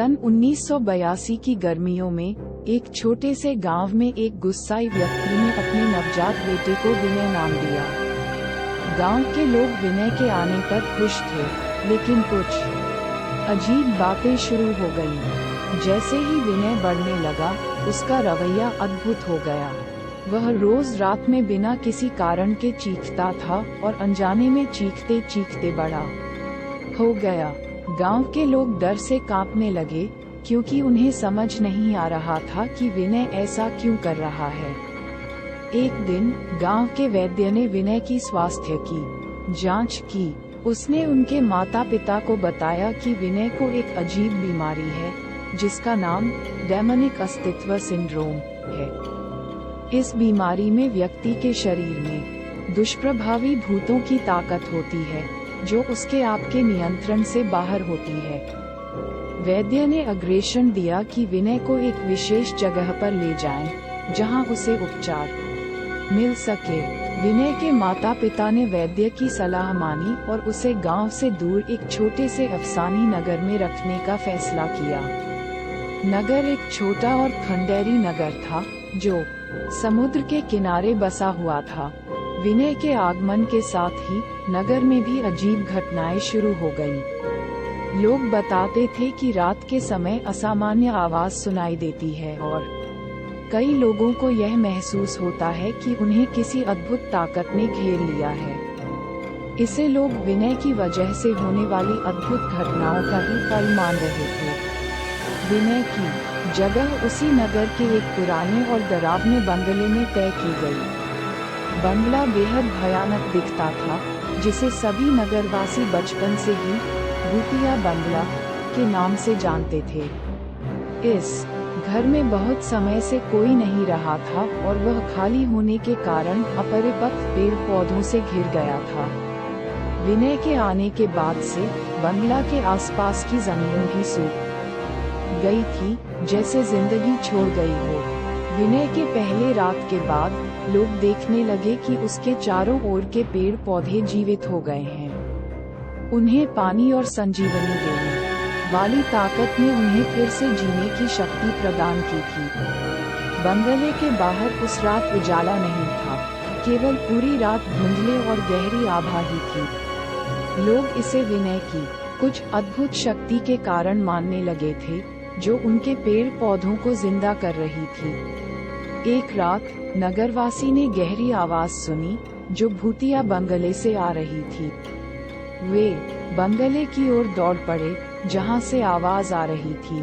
सन 1982 की गर्मियों में एक छोटे से गांव में एक गुस्साई व्यक्ति ने अपने नवजात बेटे को विनय नाम दिया। गांव के लोग विनय के आने पर खुश थे, लेकिन कुछ अजीब बातें शुरू हो गईं। जैसे ही विनय बढ़ने लगा, उसका रवैया अद्भुत हो गया। वह रोज रात में बिना किसी कारण के चीखता था और अनजाने में चीखते चीखते बड़ा हो गया। गांव के लोग डर से कांपने लगे, क्योंकि उन्हें समझ नहीं आ रहा था कि विनय ऐसा क्यों कर रहा है। एक दिन गांव के वैद्य ने विनय की स्वास्थ्य की जांच की। उसने उनके माता पिता को बताया कि विनय को एक अजीब बीमारी है, जिसका नाम डेमोनिक अस्तित्व सिंड्रोम है। इस बीमारी में व्यक्ति के शरीर में दुष्प्रभावी भूतों की ताकत होती है, जो उसके आपके नियंत्रण से बाहर होती है। वैद्य ने आदेश दिया कि विनय को एक विशेष जगह पर ले जाएं, जहां उसे उपचार मिल सके। विनय के माता पिता ने वैद्य की सलाह मानी और उसे गांव से दूर एक छोटे से अफसानी नगर में रखने का फैसला किया। नगर एक छोटा और खंडेरी नगर था, जो समुद्र के किनारे बसा हुआ था। विनय के आगमन के साथ ही नगर में भी अजीब घटनाएं शुरू हो गईं। लोग बताते थे कि रात के समय असामान्य आवाज सुनाई देती है और कई लोगों को यह महसूस होता है कि उन्हें किसी अद्भुत ताकत ने घेर लिया है। इसे लोग विनय की वजह से होने वाली अद्भुत घटनाओं का ही फल मान रहे थे। विनय की जगह उसी नगर के एक पुराने और डरावने बंगले में तय की गई। बंगला बेहद भयानक दिखता था, जिसे सभी नगरवासी बचपन से ही भूतिया बंगला के नाम से जानते थे। इस घर में बहुत समय से कोई नहीं रहा था और वह खाली होने के कारण अपरिपक्व पेड़ पौधों से घिर गया था। विनय के आने के बाद से बंगला के आसपास की जमीन भी सूख गई थी, जैसे जिंदगी छोड़ गई हो। विनय के पहले रात के बाद लोग देखने लगे कि उसके चारों ओर के पेड़ पौधे जीवित हो गए हैं। उन्हें पानी और संजीवनी देने वाली ताकत ने उन्हें फिर से जीने की शक्ति प्रदान की थी। बंगले के बाहर उस रात उजाला नहीं था, केवल पूरी रात धुंधले और गहरी आभा ही थी। लोग इसे विनय की कुछ अद्भुत शक्ति के कारण मानने लगे थे, जो उनके पेड़ पौधों को जिंदा कर रही थी। एक रात नगरवासी ने गहरी आवाज सुनी, जो भूतिया बंगले से आ रही थी। वे बंगले की ओर दौड़ पड़े, जहां से आवाज आ रही थी।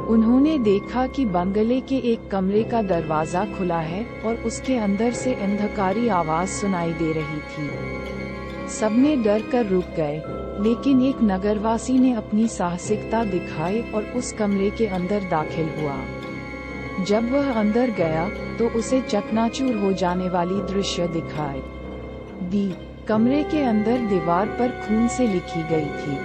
उन्होंने देखा कि बंगले के एक कमरे का दरवाजा खुला है और उसके अंदर से अंधकारी आवाज सुनाई दे रही थी। सबने डर कर रुक गए, लेकिन एक नगरवासी ने अपनी साहसिकता दिखाई और उस कमरे के अंदर दाखिल हुआ। जब वह अंदर गया तो उसे चकनाचूर हो जाने वाली दृश्य दिखाई दी। कमरे के अंदर दीवार पर खून से लिखी गई थी,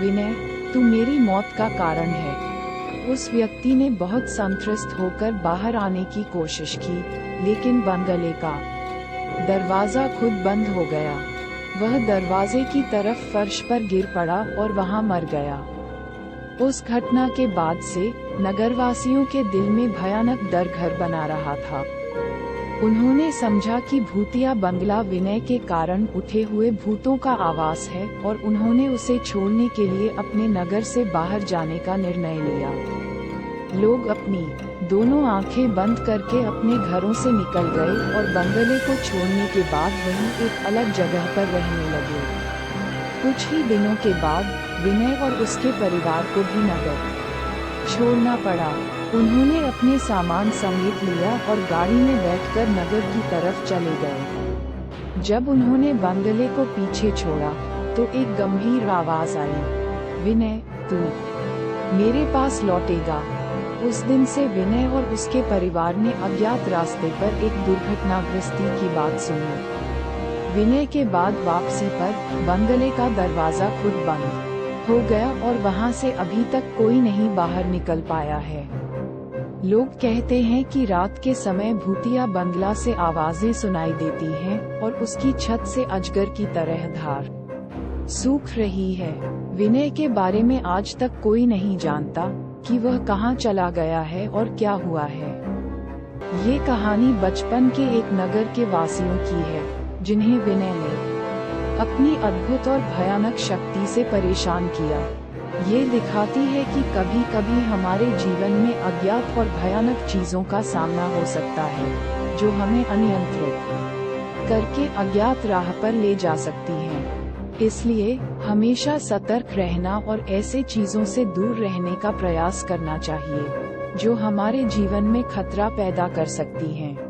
विनय, तू मेरी मौत का कारण है। उस व्यक्ति ने बहुत संत्रस्त होकर बाहर आने की कोशिश की, लेकिन बंगले का दरवाजा खुद बंद हो गया। वह दरवाजे की तरफ फर्श पर गिर पड़ा और वहां मर गया। उस घटना के बाद से नगरवासियों के दिल में भयानक डर घर बना रहा था। उन्होंने समझा कि भूतिया बंगला विनय के कारण उठे हुए भूतों का आवास है और उन्होंने उसे छोड़ने के लिए अपने नगर से बाहर जाने का निर्णय लिया। लोग अपनी दोनों आंखें बंद करके अपने घरों से निकल गए और बंगले को छोड़ने के बाद वहीं एक अलग जगह पर रहने लगे। कुछ ही दिनों के बाद विनय और उसके परिवार को भी नगर छोड़ना पड़ा। उन्होंने अपने सामान समेट लिया और गाड़ी में बैठकर नगर की तरफ चले गए। जब उन्होंने बंगले को पीछे छोड़ा तो एक गंभीर आवाज आई, विनय, तू मेरे पास लौटेगा। उस दिन से विनय और उसके परिवार ने अज्ञात रास्ते पर एक दुर्घटनाग्रस्ती की बात सुनी। विनय के बाद वापसी पर बंगले का दरवाजा खुद बंद हो गया और वहां से अभी तक कोई नहीं बाहर निकल पाया है। लोग कहते हैं कि रात के समय भूतिया बंगला से आवाजें सुनाई देती हैं और उसकी छत से अजगर की तरह धार सूख रही है। विनय के बारे में आज तक कोई नहीं जानता कि वह कहाँ चला गया है और क्या हुआ है। ये कहानी बचपन के एक नगर के वासियों की है, जिन्हें विनय ने अपनी अद्भुत और भयानक शक्ति से परेशान किया। ये दिखाती है कि कभी कभी हमारे जीवन में अज्ञात और भयानक चीजों का सामना हो सकता है, जो हमें अनियंत्रित करके अज्ञात राह पर ले जा सकती हैं। इसलिए हमेशा सतर्क रहना और ऐसे चीजों से दूर रहने का प्रयास करना चाहिए, जो हमारे जीवन में खतरा पैदा कर सकती हैं।